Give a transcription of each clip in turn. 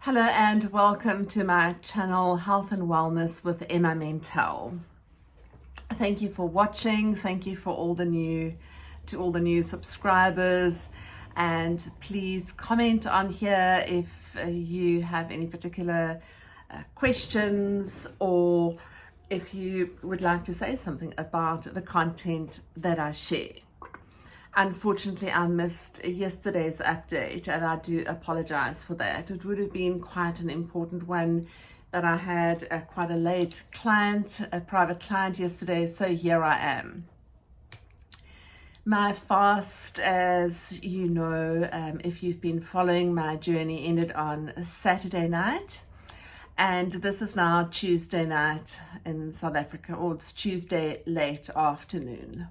Hello and welcome to my channel Health and Wellness with Emma Mentel. Thank you for watching. Thank you for all the new subscribers, and please comment on here if you have any particular questions, or if you would like to say something about the content that I share. Unfortunately, I missed yesterday's update, and I do apologize for that. It would have been quite an important one, but I had quite a late client, a private client yesterday, so here I am. My fast, as you know, if you've been following my journey, ended on Saturday night, and this is now Tuesday night in South Africa, or it's Tuesday late afternoon.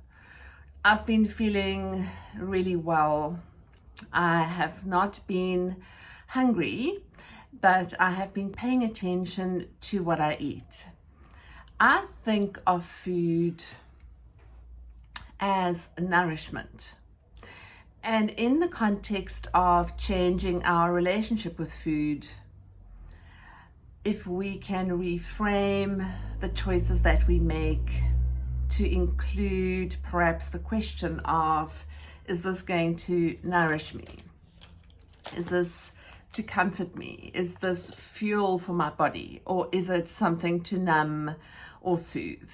I've been feeling really well. I have not been hungry, but I have been paying attention to what I eat. I think of food as nourishment. And in the context of changing our relationship with food, if we can reframe the choices that we make to include perhaps the question of, is this going to nourish me? Is this to comfort me? Is this fuel for my body? Or is it something to numb or soothe?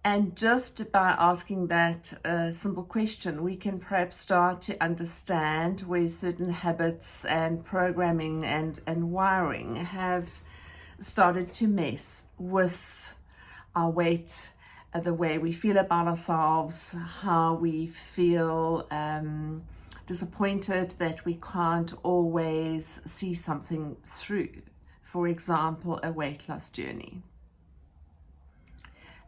And just by asking that simple question, we can perhaps start to understand where certain habits and programming and wiring have started to mess with our weight, the way we feel about ourselves, how we feel disappointed that we can't always see something through. For example, a weight loss journey.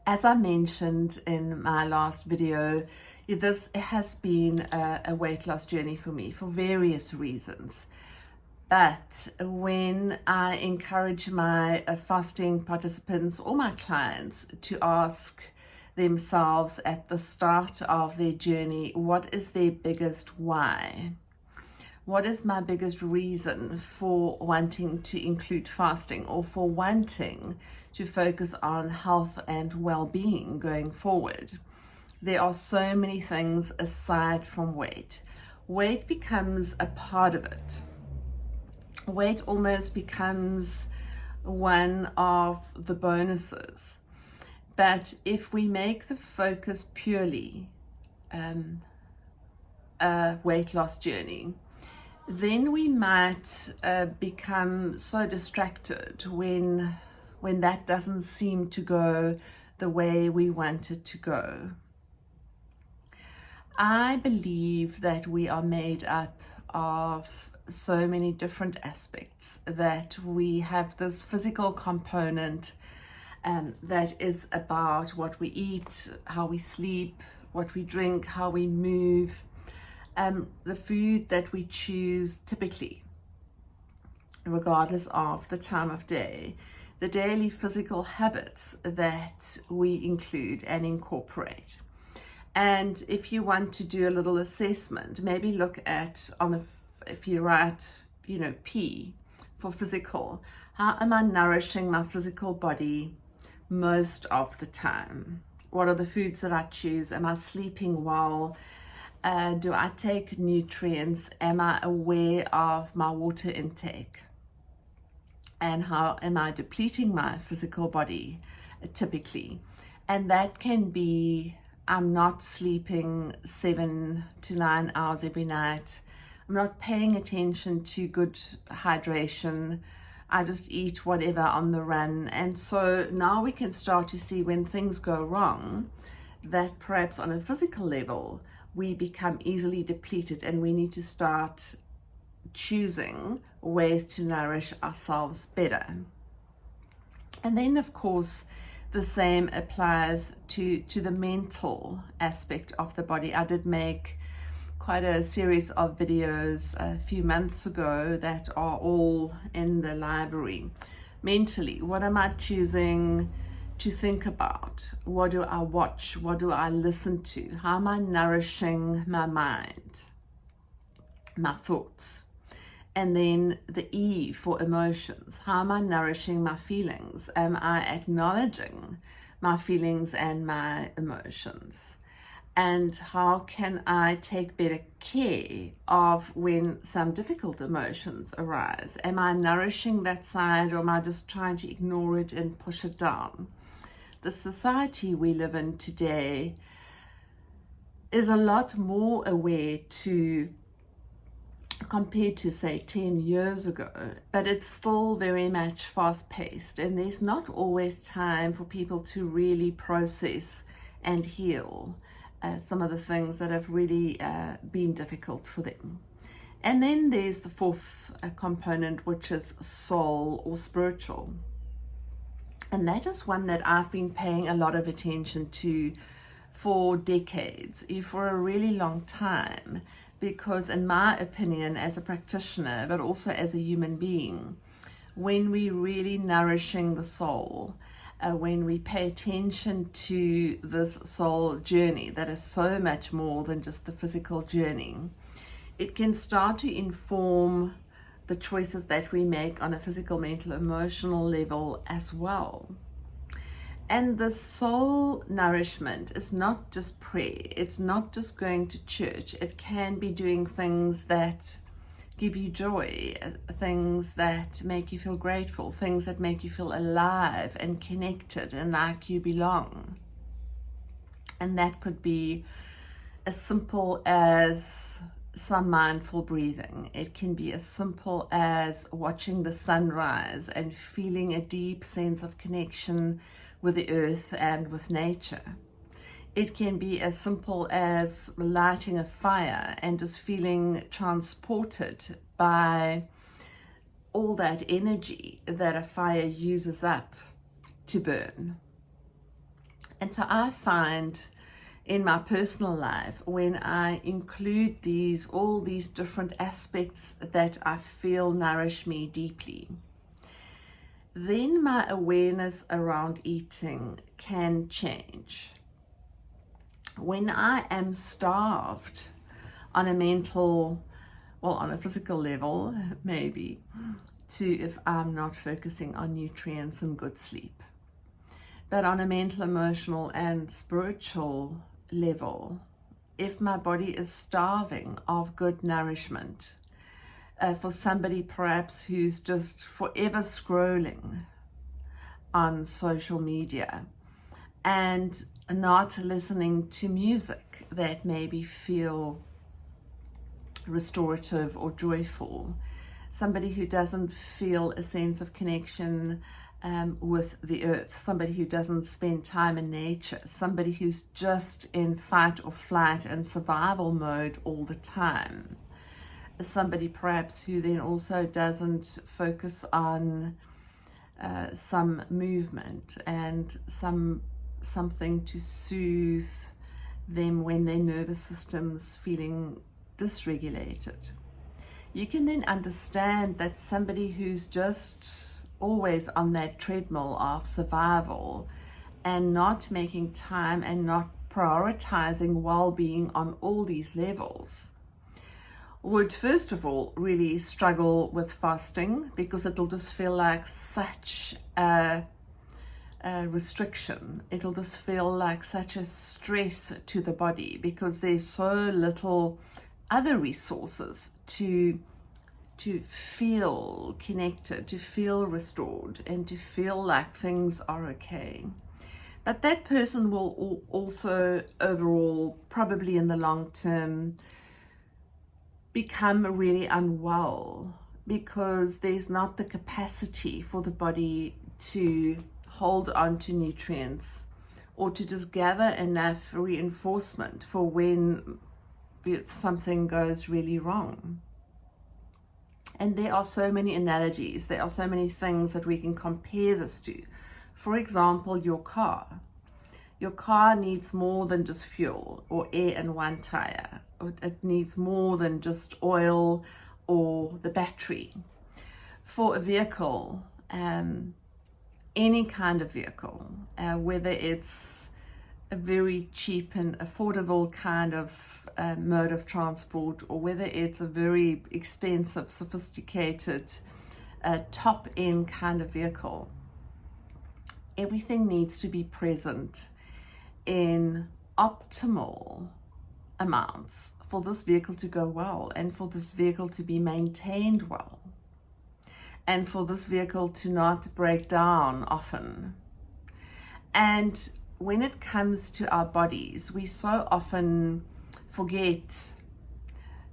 As I mentioned in my last video, this has been a weight loss journey for me for various reasons. But when I encourage my fasting participants or my clients to ask themselves at the start of their journey, what is their biggest why? What is my biggest reason for wanting to include fasting, or for wanting to focus on health and well-being going forward? There are so many things aside from weight. Weight becomes a part of it. Weight almost becomes one of the bonuses. But if we make the focus purely a weight loss journey, then we might become so distracted when that doesn't seem to go the way we want it to go. I believe that we are made up of so many different aspects, that we have this physical component that is about what we eat, how we sleep, what we drink, how we move, the food that we choose typically, regardless of the time of day, the daily physical habits that we include and incorporate. And if you want to do a little assessment, maybe look at if you write, P for physical, how am I nourishing my physical body most of the time? What are the foods that I choose? Am I sleeping well? Do I take nutrients? Am I aware of my water intake? And how am I depleting my physical body typically? And that can be, I'm not sleeping 7 to 9 hours every night. I'm not paying attention to good hydration. I just eat whatever on the run. And so now we can start to see when things go wrong, that perhaps on a physical level, we become easily depleted, and we need to start choosing ways to nourish ourselves better. And then, of course, the same applies to the mental aspect of the body. I did make quite a series of videos a few months ago that are all in the library. Mentally, what am I choosing to think about? What do I watch? What do I listen to? How am I nourishing my mind, my thoughts? And then the E for emotions. How am I nourishing my feelings? Am I acknowledging my feelings and my emotions? And how can I take better care of when some difficult emotions arise? Am I nourishing that side, or am I just trying to ignore it and push it down? The society we live in today is a lot more aware to compared to say 10 years ago, but it's still very much fast-paced, and there's not always time for people to really process and heal some of the things that have really been difficult for them. And then there's the fourth component, which is soul or spiritual, and that is one that I've been paying a lot of attention to for decades, for a really long time, because in my opinion, as a practitioner, but also as a human being, when we're really nourishing the soul, when we pay attention to this soul journey that is so much more than just the physical journey, it can start to inform the choices that we make on a physical, mental, emotional level as well. And the soul nourishment is not just prayer. It's not just going to church. It can be doing things that give you joy, things that make you feel grateful, things that make you feel alive and connected and like you belong. And that could be as simple as some mindful breathing. It can be as simple as watching the sunrise and feeling a deep sense of connection with the earth and with nature. It can be as simple as lighting a fire and just feeling transported by all that energy that a fire uses up to burn. And so I find in my personal life, when I include all these different aspects that I feel nourish me deeply, then my awareness around eating can change. When I am starved on a mental, on a physical level, maybe, if I'm not focusing on nutrients and good sleep, but on a mental, emotional, and spiritual level, if my body is starving of good nourishment, for somebody perhaps who's just forever scrolling on social media and not listening to music that maybe feel restorative or joyful, somebody who doesn't feel a sense of connection with the earth, somebody who doesn't spend time in nature, somebody who's just in fight or flight and survival mode all the time, somebody perhaps who then also doesn't focus on some movement and something to soothe them when their nervous system's feeling dysregulated. You can then understand that somebody who's just always on that treadmill of survival and not making time and not prioritizing well-being on all these levels would first of all really struggle with fasting, because it'll just feel like such a restriction. It'll just feel like such a stress to the body, because there's so little other resources to feel connected, to feel restored, and to feel like things are okay. But that person will also overall, probably in the long term, become really unwell, because there's not the capacity for the body to hold on to nutrients or to just gather enough reinforcement for when something goes really wrong. And there are so many analogies, there are so many things that we can compare this to. For example, your car. Your car needs more than just fuel or air in one tire. It needs more than just oil or the battery. For a vehicle, any kind of vehicle, whether it's a very cheap and affordable kind of mode of transport, or whether it's a very expensive, sophisticated, top-end kind of vehicle, everything needs to be present in optimal amounts for this vehicle to go well, and for this vehicle to be maintained well, and for this vehicle to not break down often. And when it comes to our bodies, we so often forget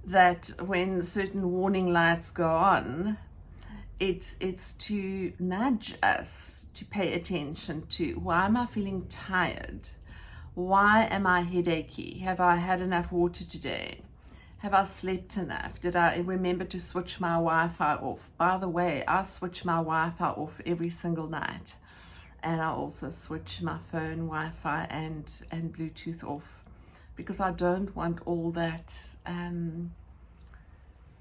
that when certain warning lights go on, it's to nudge us to pay attention to, why am I feeling tired? Why am I headachy? Have I had enough water today? Have I slept enough? Did I remember to switch my Wi-Fi off? By the way, I switch my Wi-Fi off every single night. And I also switch my phone Wi-Fi and Bluetooth off, because I don't want all that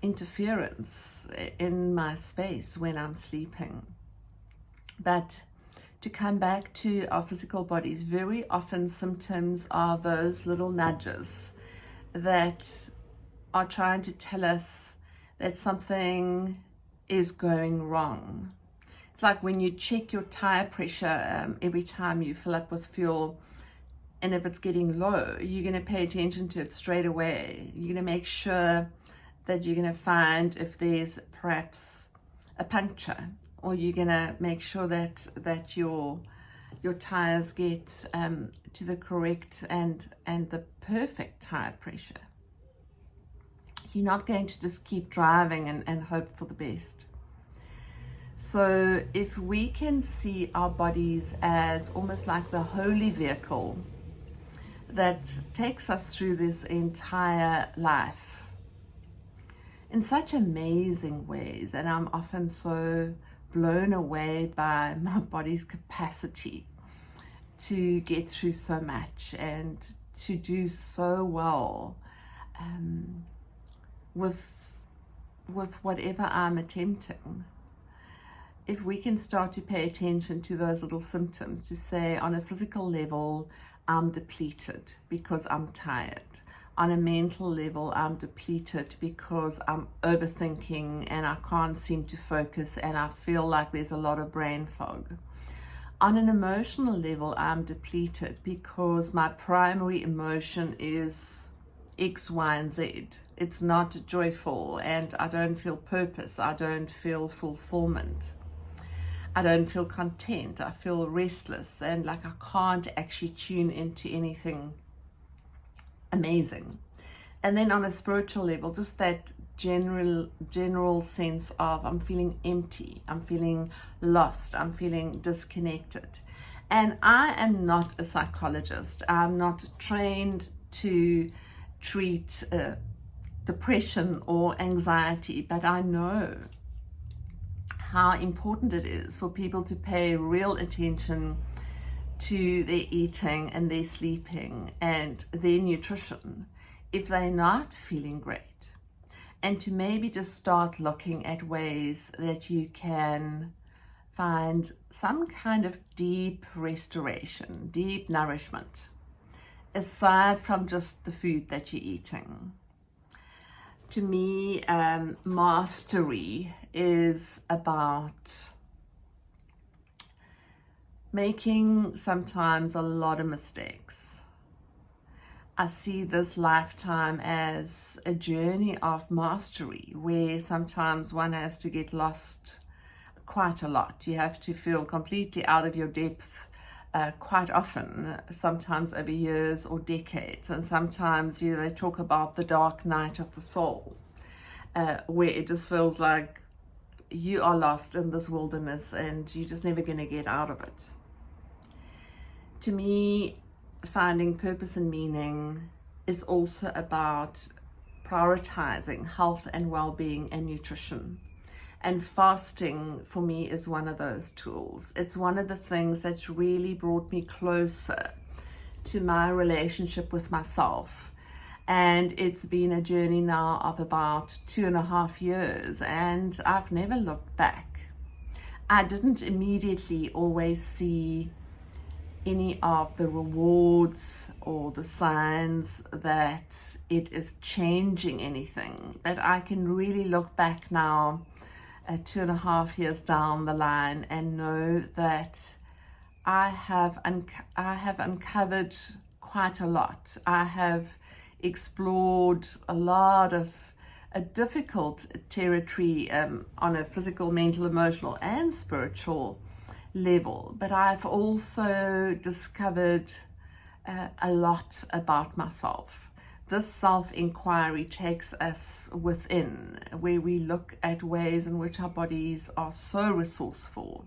interference in my space when I'm sleeping. But to come back to our physical bodies, very often symptoms are those little nudges that are trying to tell us that something is going wrong. It's like when you check your tire pressure every time you fill up with fuel, and if it's getting low, you're going to pay attention to it straight away. You're going to make sure that you're going to find if there's perhaps a puncture, or you're going to make sure that your tires get to the correct and the perfect tire pressure. You're not going to just keep driving and hope for the best. So if we can see our bodies as almost like the holy vehicle that takes us through this entire life in such amazing ways, and I'm often so blown away by my body's capacity to get through so much and to do so well with whatever I'm attempting. If we can start to pay attention to those little symptoms, to say on a physical level, I'm depleted because I'm tired. On a mental level, I'm depleted because I'm overthinking and I can't seem to focus and I feel like there's a lot of brain fog. On an emotional level, I'm depleted because my primary emotion is X, Y, and Z. It's not joyful and I don't feel purpose. I don't feel fulfillment. I don't feel content. I feel restless and like I can't actually tune into anything amazing. And then on a spiritual level, just that general sense of I'm feeling empty, I'm feeling lost, I'm feeling disconnected. And I am not a psychologist. I'm not trained to treat depression or anxiety, but I know how important it is for people to pay real attention to their eating and their sleeping and their nutrition if they're not feeling great, and to maybe just start looking at ways that you can find some kind of deep restoration, deep nourishment, aside from just the food that you're eating. To me, mastery is about making sometimes a lot of mistakes. I see this lifetime as a journey of mastery where sometimes one has to get lost quite a lot. You have to feel completely out of your depth quite often, sometimes over years or decades. And sometimes they talk about the dark night of the soul, where it just feels like you are lost in this wilderness and you're just never going to get out of it. To me, finding purpose and meaning is also about prioritizing health and well-being and nutrition. And fasting for me is one of those tools. It's one of the things that's really brought me closer to my relationship with myself. And it's been a journey now of about 2.5 years, and I've never looked back. I didn't immediately always see any of the rewards or the signs that it is changing anything, that I can really look back now at 2.5 years down the line and know that I have uncovered quite a lot. I have explored a lot of a difficult territory on a physical, mental, emotional, and spiritual level, but I've also discovered a lot about myself. This self-inquiry takes us within, where we look at ways in which our bodies are so resourceful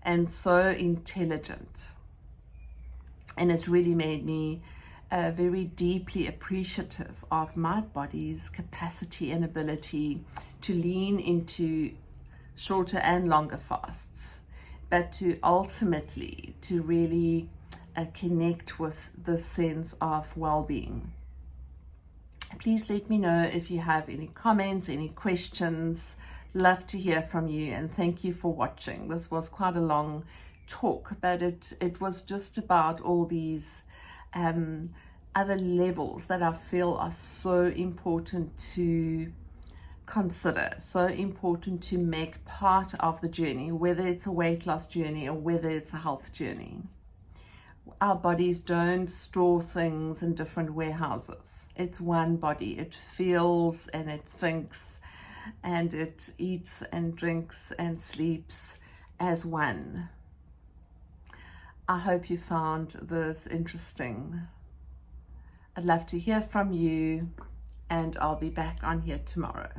and so intelligent. And it's really made me very deeply appreciative of my body's capacity and ability to lean into shorter and longer fasts, but to ultimately to really connect with the sense of well-being. Please let me know if you have any comments, any questions. Love to hear from you, and thank you for watching. This was quite a long talk, but it was just about all these other levels that I feel are so important to consider, so important to make part of the journey, whether it's a weight loss journey or whether it's a health journey. Our bodies don't store things in different warehouses. It's one body. It feels and it thinks and it eats and drinks and sleeps as one. I hope you found this interesting. I'd love to hear from you, and I'll be back on here tomorrow.